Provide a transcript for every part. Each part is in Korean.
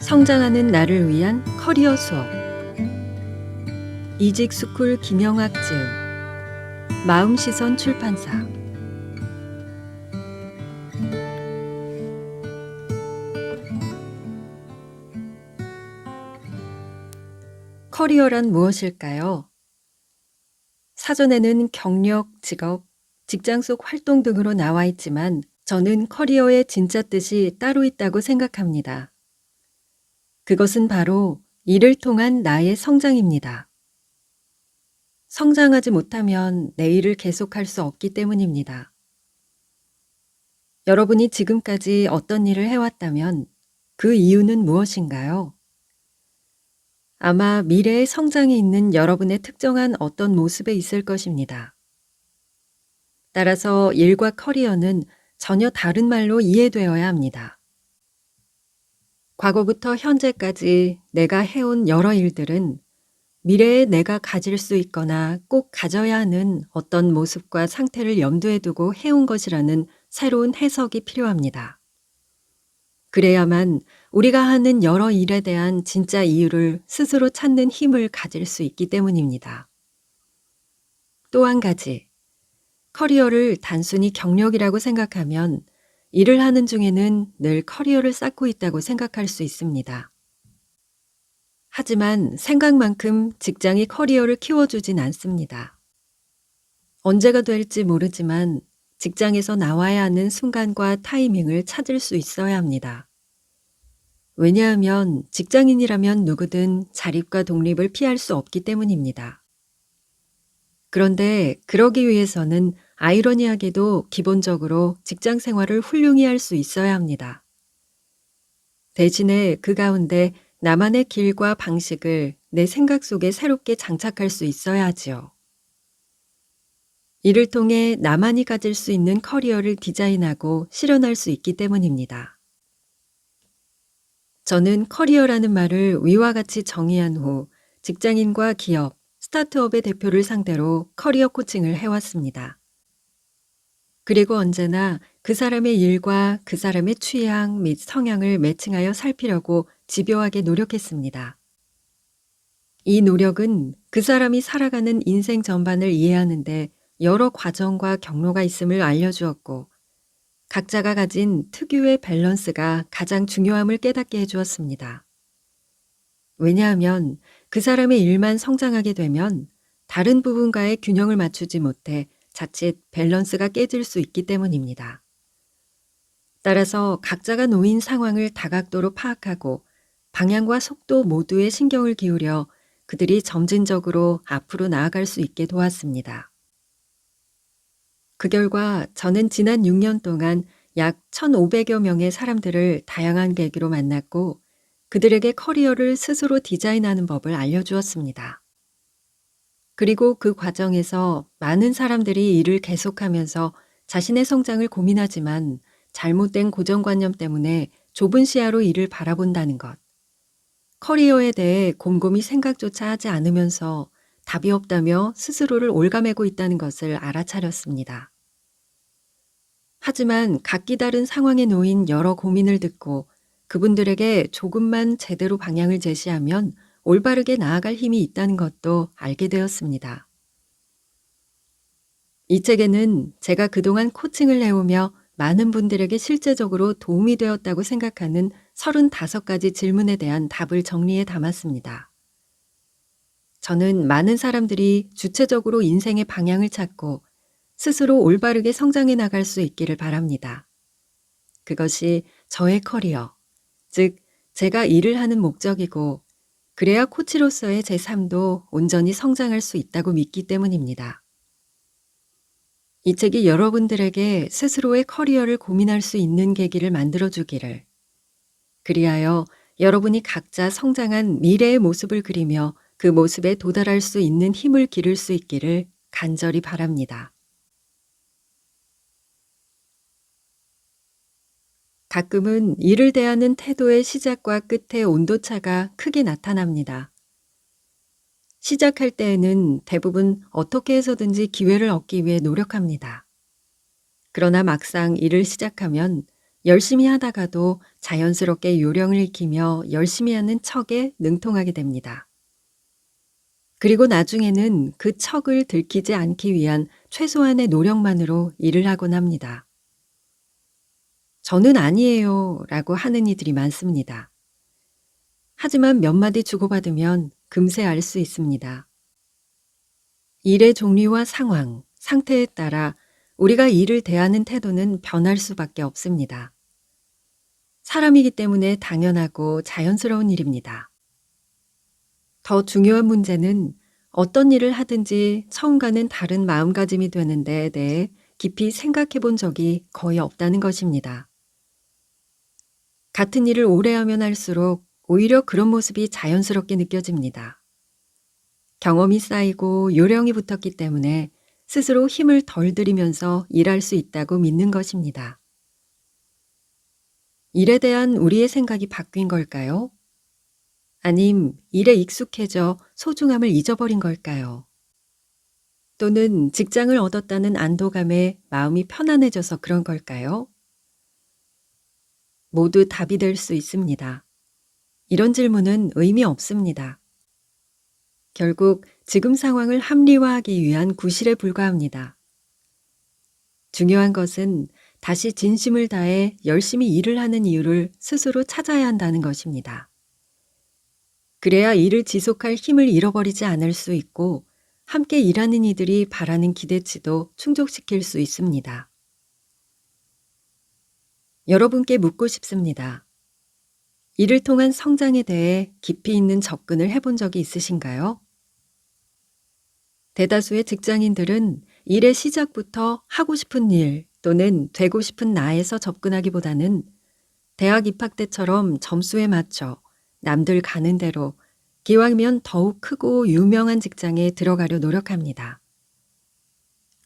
성장하는 나를 위한 커리어 수업 이직스쿨 김영학 지음 마음시선 출판사 커리어란 무엇일까요? 사전에는 경력, 직업, 직장 속 활동 등으로 나와 있지만 저는 커리어의 진짜 뜻이 따로 있다고 생각합니다. 그것은 바로 일을 통한 나의 성장입니다. 성장하지 못하면 내 일을 계속할 수 없기 때문입니다. 여러분이 지금까지 어떤 일을 해왔다면 그 이유는 무엇인가요? 아마 미래의 성장이 있는 여러분의 특정한 어떤 모습에 있을 것입니다. 따라서 일과 커리어는 전혀 다른 말로 이해되어야 합니다. 과거부터 현재까지 내가 해온 여러 일들은 미래에 내가 가질 수 있거나 꼭 가져야 하는 어떤 모습과 상태를 염두에 두고 해온 것이라는 새로운 해석이 필요합니다. 그래야만 우리가 하는 여러 일에 대한 진짜 이유를 스스로 찾는 힘을 가질 수 있기 때문입니다. 또 한 가지, 커리어를 단순히 경력이라고 생각하면 일을 하는 중에는 늘 커리어를 쌓고 있다고 생각할 수 있습니다. 하지만 생각만큼 직장이 커리어를 키워주진 않습니다. 언제가 될지 모르지만 직장에서 나와야 하는 순간과 타이밍을 찾을 수 있어야 합니다. 왜냐하면 직장인이라면 누구든 자립과 독립을 피할 수 없기 때문입니다. 그런데 그러기 위해서는 아이러니하게도 기본적으로 직장 생활을 훌륭히 할 수 있어야 합니다. 대신에 그 가운데 나만의 길과 방식을 내 생각 속에 새롭게 장착할 수 있어야 하지요. 이를 통해 나만이 가질 수 있는 커리어를 디자인하고 실현할 수 있기 때문입니다. 저는 커리어라는 말을 위와 같이 정의한 후 직장인과 기업, 스타트업의 대표를 상대로 커리어 코칭을 해왔습니다. 그리고 언제나 그 사람의 일과 그 사람의 취향 및 성향을 매칭하여 살피려고 집요하게 노력했습니다. 이 노력은 그 사람이 살아가는 인생 전반을 이해하는데 여러 과정과 경로가 있음을 알려주었고, 각자가 가진 특유의 밸런스가 가장 중요함을 깨닫게 해주었습니다. 왜냐하면 그 사람의 일만 성장하게 되면 다른 부분과의 균형을 맞추지 못해 자칫 밸런스가 깨질 수 있기 때문입니다. 따라서 각자가 놓인 상황을 다각도로 파악하고 방향과 속도 모두에 신경을 기울여 그들이 점진적으로 앞으로 나아갈 수 있게 도왔습니다. 그 결과 저는 지난 6년 동안 약 1,500여 명의 사람들을 다양한 계기로 만났고 그들에게 커리어를 스스로 디자인하는 법을 알려주었습니다. 그리고 그 과정에서 많은 사람들이 일을 계속하면서 자신의 성장을 고민하지만 잘못된 고정관념 때문에 좁은 시야로 일을 바라본다는 것, 커리어에 대해 곰곰이 생각조차 하지 않으면서 답이 없다며 스스로를 올가매고 있다는 것을 알아차렸습니다. 하지만 각기 다른 상황에 놓인 여러 고민을 듣고 그분들에게 조금만 제대로 방향을 제시하면 올바르게 나아갈 힘이 있다는 것도 알게 되었습니다. 이 책에는 제가 그동안 코칭을 해오며 많은 분들에게 실제적으로 도움이 되었다고 생각하는 35가지 질문에 대한 답을 정리해 담았습니다. 저는 많은 사람들이 주체적으로 인생의 방향을 찾고 스스로 올바르게 성장해 나갈 수 있기를 바랍니다. 그것이 저의 커리어, 즉 제가 일을 하는 목적이고 그래야 코치로서의 제 삶도 온전히 성장할 수 있다고 믿기 때문입니다. 이 책이 여러분들에게 스스로의 커리어를 고민할 수 있는 계기를 만들어주기를, 그리하여 여러분이 각자 성장한 미래의 모습을 그리며 그 모습에 도달할 수 있는 힘을 기를 수 있기를 간절히 바랍니다. 가끔은 일을 대하는 태도의 시작과 끝의 온도차가 크게 나타납니다. 시작할 때에는 대부분 어떻게 해서든지 기회를 얻기 위해 노력합니다. 그러나 막상 일을 시작하면 열심히 하다가도 자연스럽게 요령을 익히며 열심히 하는 척에 능통하게 됩니다. 그리고 나중에는 그 척을 들키지 않기 위한 최소한의 노력만으로 일을 하곤 합니다. 저는 아니에요 라고 하는 이들이 많습니다. 하지만 몇 마디 주고받으면 금세 알 수 있습니다. 일의 종류와 상황, 상태에 따라 우리가 일을 대하는 태도는 변할 수밖에 없습니다. 사람이기 때문에 당연하고 자연스러운 일입니다. 더 중요한 문제는 어떤 일을 하든지 처음과는 다른 마음가짐이 되는 데에 대해 깊이 생각해 본 적이 거의 없다는 것입니다. 같은 일을 오래 하면 할수록 오히려 그런 모습이 자연스럽게 느껴집니다. 경험이 쌓이고 요령이 붙었기 때문에 스스로 힘을 덜 들이면서 일할 수 있다고 믿는 것입니다. 일에 대한 우리의 생각이 바뀐 걸까요? 아님 일에 익숙해져 소중함을 잊어버린 걸까요? 또는 직장을 얻었다는 안도감에 마음이 편안해져서 그런 걸까요? 모두 답이 될 수 있습니다. 이런 질문은 의미 없습니다. 결국 지금 상황을 합리화하기 위한 구실에 불과합니다. 중요한 것은 다시 진심을 다해 열심히 일을 하는 이유를 스스로 찾아야 한다는 것입니다. 그래야 일을 지속할 힘을 잃어버리지 않을 수 있고 함께 일하는 이들이 바라는 기대치도 충족시킬 수 있습니다. 여러분께 묻고 싶습니다. 일을 통한 성장에 대해 깊이 있는 접근을 해본 적이 있으신가요? 대다수의 직장인들은 일의 시작부터 하고 싶은 일 또는 되고 싶은 나에서 접근하기보다는 대학 입학 때처럼 점수에 맞춰 남들 가는 대로 기왕이면 더욱 크고 유명한 직장에 들어가려 노력합니다.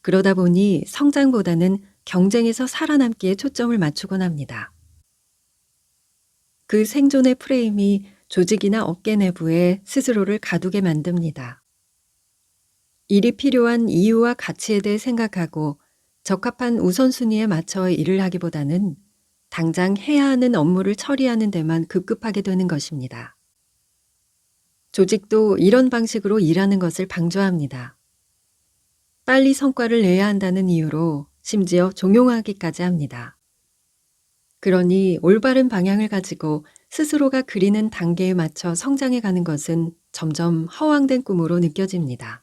그러다 보니 성장보다는 경쟁에서 살아남기에 초점을 맞추곤 합니다. 그 생존의 프레임이 조직이나 업계 내부에 스스로를 가두게 만듭니다. 일이 필요한 이유와 가치에 대해 생각하고 적합한 우선순위에 맞춰 일을 하기보다는 당장 해야 하는 업무를 처리하는 데만 급급하게 되는 것입니다. 조직도 이런 방식으로 일하는 것을 방조합니다. 빨리 성과를 내야 한다는 이유로 심지어 종용하기까지 합니다. 그러니 올바른 방향을 가지고 스스로가 그리는 단계에 맞춰 성장해 가는 것은 점점 허황된 꿈으로 느껴집니다.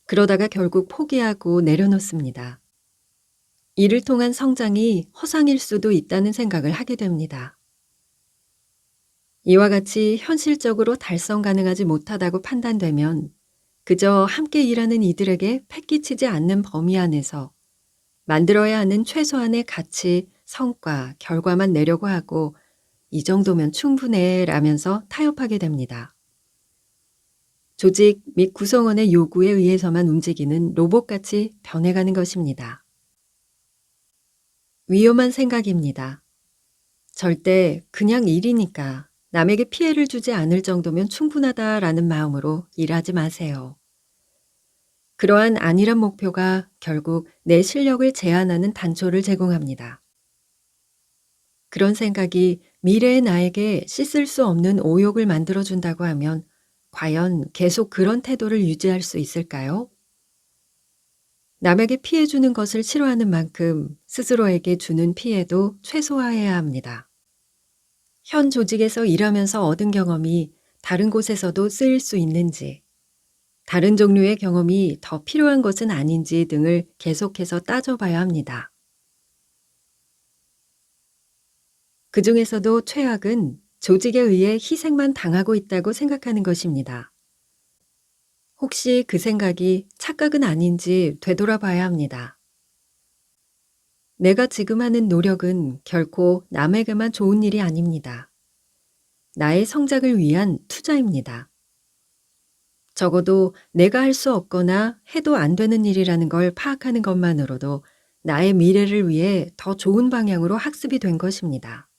그러다가 결국 포기하고 내려놓습니다. 이를 통한 성장이 허상일 수도 있다는 생각을 하게 됩니다. 이와 같이 현실적으로 달성 가능하지 못하다고 판단되면 그저 함께 일하는 이들에게 패끼치지 않는 범위 안에서 만들어야 하는 최소한의 가치, 성과, 결과만 내려고 하고 이 정도면 충분해 라면서 타협하게 됩니다. 조직 및 구성원의 요구에 의해서만 움직이는 로봇같이 변해가는 것입니다. 위험한 생각입니다. 절대 그냥 일이니까 남에게 피해를 주지 않을 정도면 충분하다라는 마음으로 일하지 마세요. 그러한 안일한 목표가 결국 내 실력을 제한하는 단초를 제공합니다. 그런 생각이 미래의 나에게 씻을 수 없는 오욕을 만들어준다고 하면 과연 계속 그런 태도를 유지할 수 있을까요? 남에게 피해 주는 것을 싫어하는 만큼 스스로에게 주는 피해도 최소화해야 합니다. 현 조직에서 일하면서 얻은 경험이 다른 곳에서도 쓰일 수 있는지, 다른 종류의 경험이 더 필요한 것은 아닌지 등을 계속해서 따져봐야 합니다. 그 중에서도 최악은 조직에 의해 희생만 당하고 있다고 생각하는 것입니다. 혹시 그 생각이 착각은 아닌지 되돌아봐야 합니다. 내가 지금 하는 노력은 결코 남에게만 좋은 일이 아닙니다. 나의 성장을 위한 투자입니다. 적어도 내가 할 수 없거나 해도 안 되는 일이라는 걸 파악하는 것만으로도 나의 미래를 위해 더 좋은 방향으로 학습이 된 것입니다.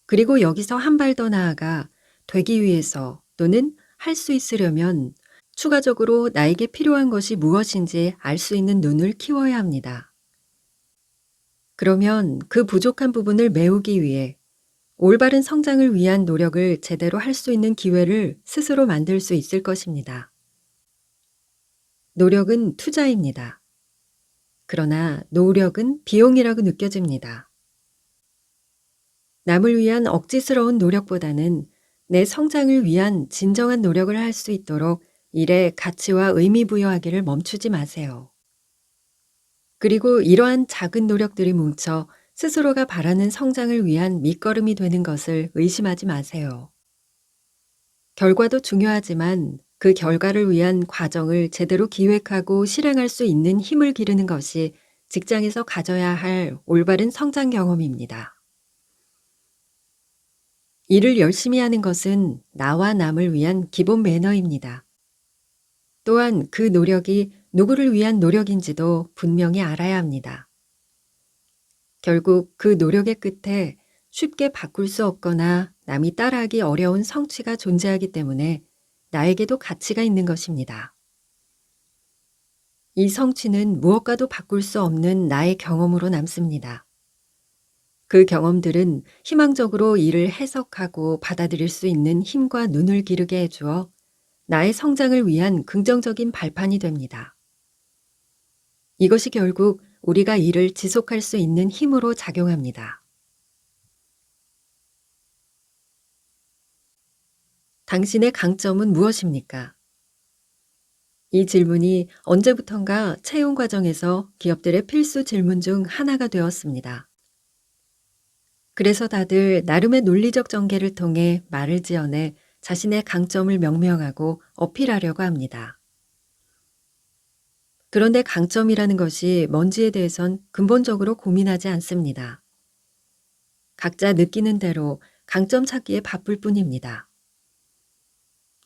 그리고 여기서 한 발 더 나아가 되기 위해서 또는 할 수 있으려면 추가적으로 나에게 필요한 것이 무엇인지 알 수 있는 눈을 키워야 합니다. 그러면 그 부족한 부분을 메우기 위해 올바른 성장을 위한 노력을 제대로 할 수 있는 기회를 스스로 만들 수 있을 것입니다. 노력은 투자입니다. 그러나 노력은 비용이라고 느껴집니다. 남을 위한 억지스러운 노력보다는 내 성장을 위한 진정한 노력을 할 수 있도록 일에 가치와 의미 부여하기를 멈추지 마세요. 그리고 이러한 작은 노력들이 뭉쳐 스스로가 바라는 성장을 위한 밑거름이 되는 것을 의심하지 마세요. 결과도 중요하지만 그 결과를 위한 과정을 제대로 기획하고 실행할 수 있는 힘을 기르는 것이 직장에서 가져야 할 올바른 성장 경험입니다. 일을 열심히 하는 것은 나와 남을 위한 기본 매너입니다. 또한 그 노력이 누구를 위한 노력인지도 분명히 알아야 합니다. 결국 그 노력의 끝에 쉽게 바꿀 수 없거나 남이 따라하기 어려운 성취가 존재하기 때문에 나에게도 가치가 있는 것입니다. 이 성취는 무엇과도 바꿀 수 없는 나의 경험으로 남습니다. 그 경험들은 희망적으로 이를 해석하고 받아들일 수 있는 힘과 눈을 기르게 해주어 나의 성장을 위한 긍정적인 발판이 됩니다. 이것이 결국 우리가 일을 지속할 수 있는 힘으로 작용합니다. 당신의 강점은 무엇입니까? 이 질문이 언제부턴가 채용 과정에서 기업들의 필수 질문 중 하나가 되었습니다. 그래서 다들 나름의 논리적 전개를 통해 말을 지어내 자신의 강점을 명명하고 어필하려고 합니다. 그런데 강점이라는 것이 뭔지에 대해선 근본적으로 고민하지 않습니다. 각자 느끼는 대로 강점 찾기에 바쁠 뿐입니다.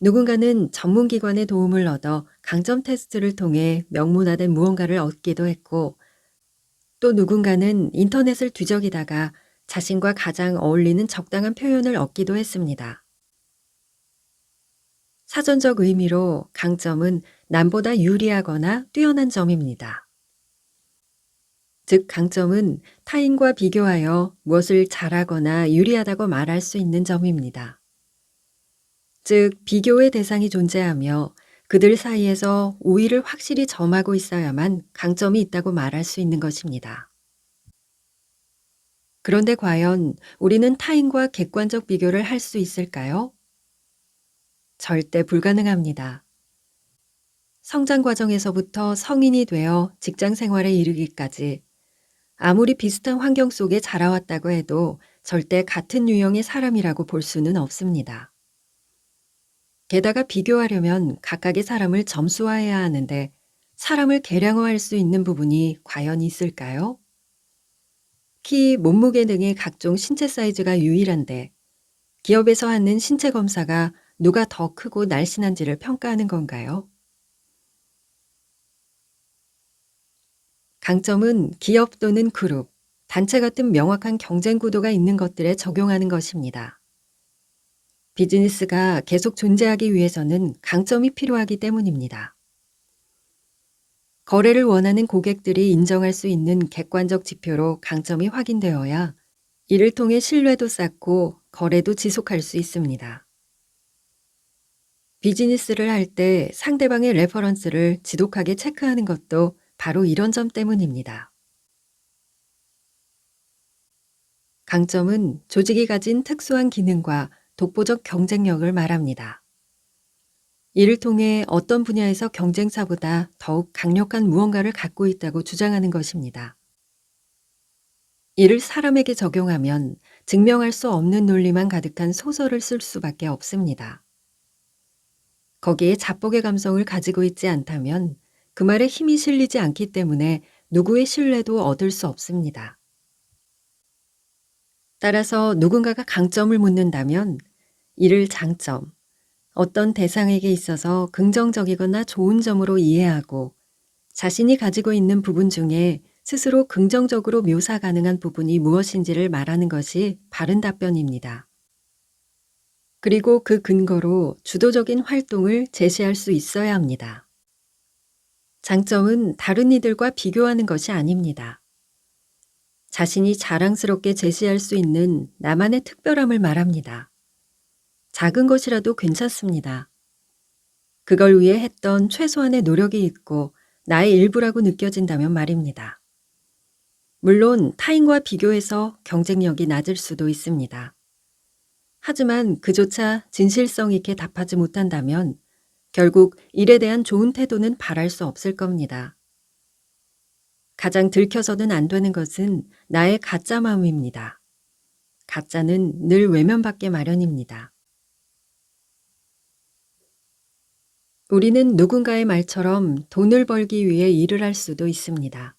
누군가는 전문기관의 도움을 얻어 강점 테스트를 통해 명문화된 무언가를 얻기도 했고, 또 누군가는 인터넷을 뒤적이다가 자신과 가장 어울리는 적당한 표현을 얻기도 했습니다. 사전적 의미로 강점은 남보다 유리하거나 뛰어난 점입니다. 즉, 강점은 타인과 비교하여 무엇을 잘하거나 유리하다고 말할 수 있는 점입니다. 즉, 비교의 대상이 존재하며 그들 사이에서 우위를 확실히 점하고 있어야만 강점이 있다고 말할 수 있는 것입니다. 그런데 과연 우리는 타인과 객관적 비교를 할 수 있을까요? 절대 불가능합니다. 성장 과정에서부터 성인이 되어 직장 생활에 이르기까지 아무리 비슷한 환경 속에 자라왔다고 해도 절대 같은 유형의 사람이라고 볼 수는 없습니다. 게다가 비교하려면 각각의 사람을 점수화해야 하는데 사람을 계량화할 수 있는 부분이 과연 있을까요? 키, 몸무게 등의 각종 신체 사이즈가 유일한데 기업에서 하는 신체 검사가 누가 더 크고 날씬한지를 평가하는 건가요? 강점은 기업 또는 그룹, 단체 같은 명확한 경쟁 구도가 있는 것들에 적용하는 것입니다. 비즈니스가 계속 존재하기 위해서는 강점이 필요하기 때문입니다. 거래를 원하는 고객들이 인정할 수 있는 객관적 지표로 강점이 확인되어야 이를 통해 신뢰도 쌓고 거래도 지속할 수 있습니다. 비즈니스를 할 때 상대방의 레퍼런스를 지독하게 체크하는 것도 바로 이런 점 때문입니다. 강점은 조직이 가진 특수한 기능과 독보적 경쟁력을 말합니다. 이를 통해 어떤 분야에서 경쟁사보다 더욱 강력한 무언가를 갖고 있다고 주장하는 것입니다. 이를 사람에게 적용하면 증명할 수 없는 논리만 가득한 소설을 쓸 수밖에 없습니다. 거기에 자뻑의 감성을 가지고 있지 않다면 그 말에 힘이 실리지 않기 때문에 누구의 신뢰도 얻을 수 없습니다. 따라서 누군가가 강점을 묻는다면 이를 장점, 어떤 대상에게 있어서 긍정적이거나 좋은 점으로 이해하고 자신이 가지고 있는 부분 중에 스스로 긍정적으로 묘사 가능한 부분이 무엇인지를 말하는 것이 바른 답변입니다. 그리고 그 근거로 주도적인 활동을 제시할 수 있어야 합니다. 장점은 다른 이들과 비교하는 것이 아닙니다. 자신이 자랑스럽게 제시할 수 있는 나만의 특별함을 말합니다. 작은 것이라도 괜찮습니다. 그걸 위해 했던 최소한의 노력이 있고 나의 일부라고 느껴진다면 말입니다. 물론 타인과 비교해서 경쟁력이 낮을 수도 있습니다. 하지만 그조차 진실성 있게 답하지 못한다면 결국 일에 대한 좋은 태도는 바랄 수 없을 겁니다. 가장 들켜서는 안 되는 것은 나의 가짜 마음입니다. 가짜는 늘 외면받게 마련입니다. 우리는 누군가의 말처럼 돈을 벌기 위해 일을 할 수도 있습니다.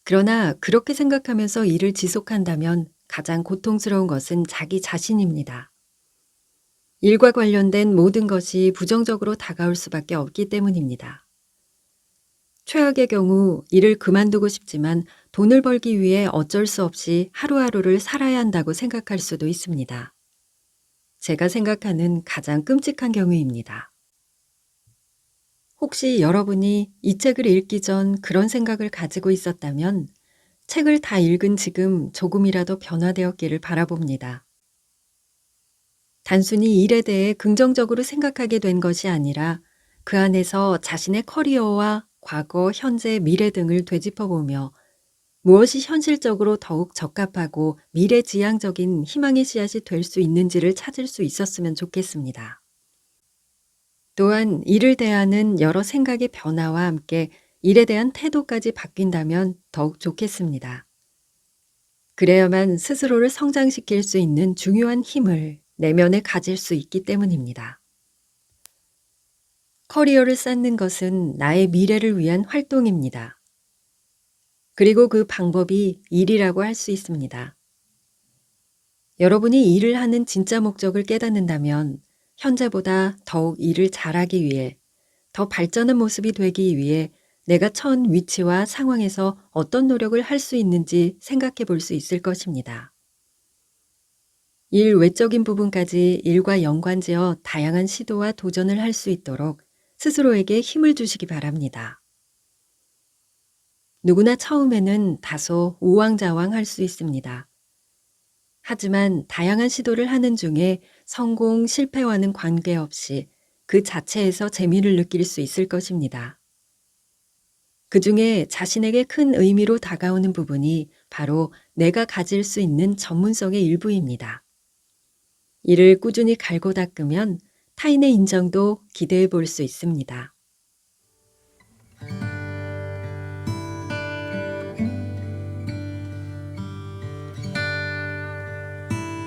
그러나 그렇게 생각하면서 일을 지속한다면 가장 고통스러운 것은 자기 자신입니다. 일과 관련된 모든 것이 부정적으로 다가올 수밖에 없기 때문입니다. 최악의 경우 일을 그만두고 싶지만 돈을 벌기 위해 어쩔 수 없이 하루하루를 살아야 한다고 생각할 수도 있습니다. 제가 생각하는 가장 끔찍한 경우입니다. 혹시 여러분이 이 책을 읽기 전 그런 생각을 가지고 있었다면 책을 다 읽은 지금 조금이라도 변화되었기를 바라봅니다. 단순히 일에 대해 긍정적으로 생각하게 된 것이 아니라 그 안에서 자신의 커리어와 과거, 현재, 미래 등을 되짚어보며 무엇이 현실적으로 더욱 적합하고 미래지향적인 희망의 씨앗이 될 수 있는지를 찾을 수 있었으면 좋겠습니다. 또한 일을 대하는 여러 생각의 변화와 함께 일에 대한 태도까지 바뀐다면 더욱 좋겠습니다. 그래야만 스스로를 성장시킬 수 있는 중요한 힘을 내면에 가질 수 있기 때문입니다. 커리어를 쌓는 것은 나의 미래를 위한 활동입니다. 그리고 그 방법이 일이라고 할 수 있습니다. 여러분이 일을 하는 진짜 목적을 깨닫는다면 현재보다 더욱 일을 잘하기 위해, 더 발전한 모습이 되기 위해 내가 처한 위치와 상황에서 어떤 노력을 할 수 있는지 생각해 볼 수 있을 것입니다. 일 외적인 부분까지 일과 연관지어 다양한 시도와 도전을 할 수 있도록 스스로에게 힘을 주시기 바랍니다. 누구나 처음에는 다소 우왕좌왕할 수 있습니다. 하지만 다양한 시도를 하는 중에 성공, 실패와는 관계없이 그 자체에서 재미를 느낄 수 있을 것입니다. 그 중에 자신에게 큰 의미로 다가오는 부분이 바로 내가 가질 수 있는 전문성의 일부입니다. 이를 꾸준히 갈고 닦으면 타인의 인정도 기대해 볼 수 있습니다.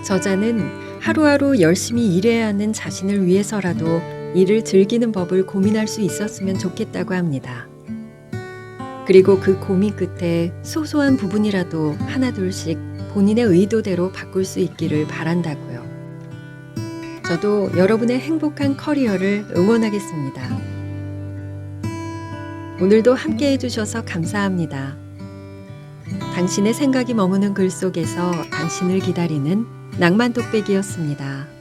저자는 하루하루 열심히 일해야 하는 자신을 위해서라도 일을 즐기는 법을 고민할 수 있었으면 좋겠다고 합니다. 그리고 그 고민 끝에 소소한 부분이라도 하나둘씩 본인의 의도대로 바꿀 수 있기를 바란다고요. 저도 여러분의 행복한 커리어를 응원하겠습니다. 오늘도 함께 해주셔서 감사합니다. 당신의 생각이 머무는 글 속에서 당신을 기다리는 낭만 독백이었습니다.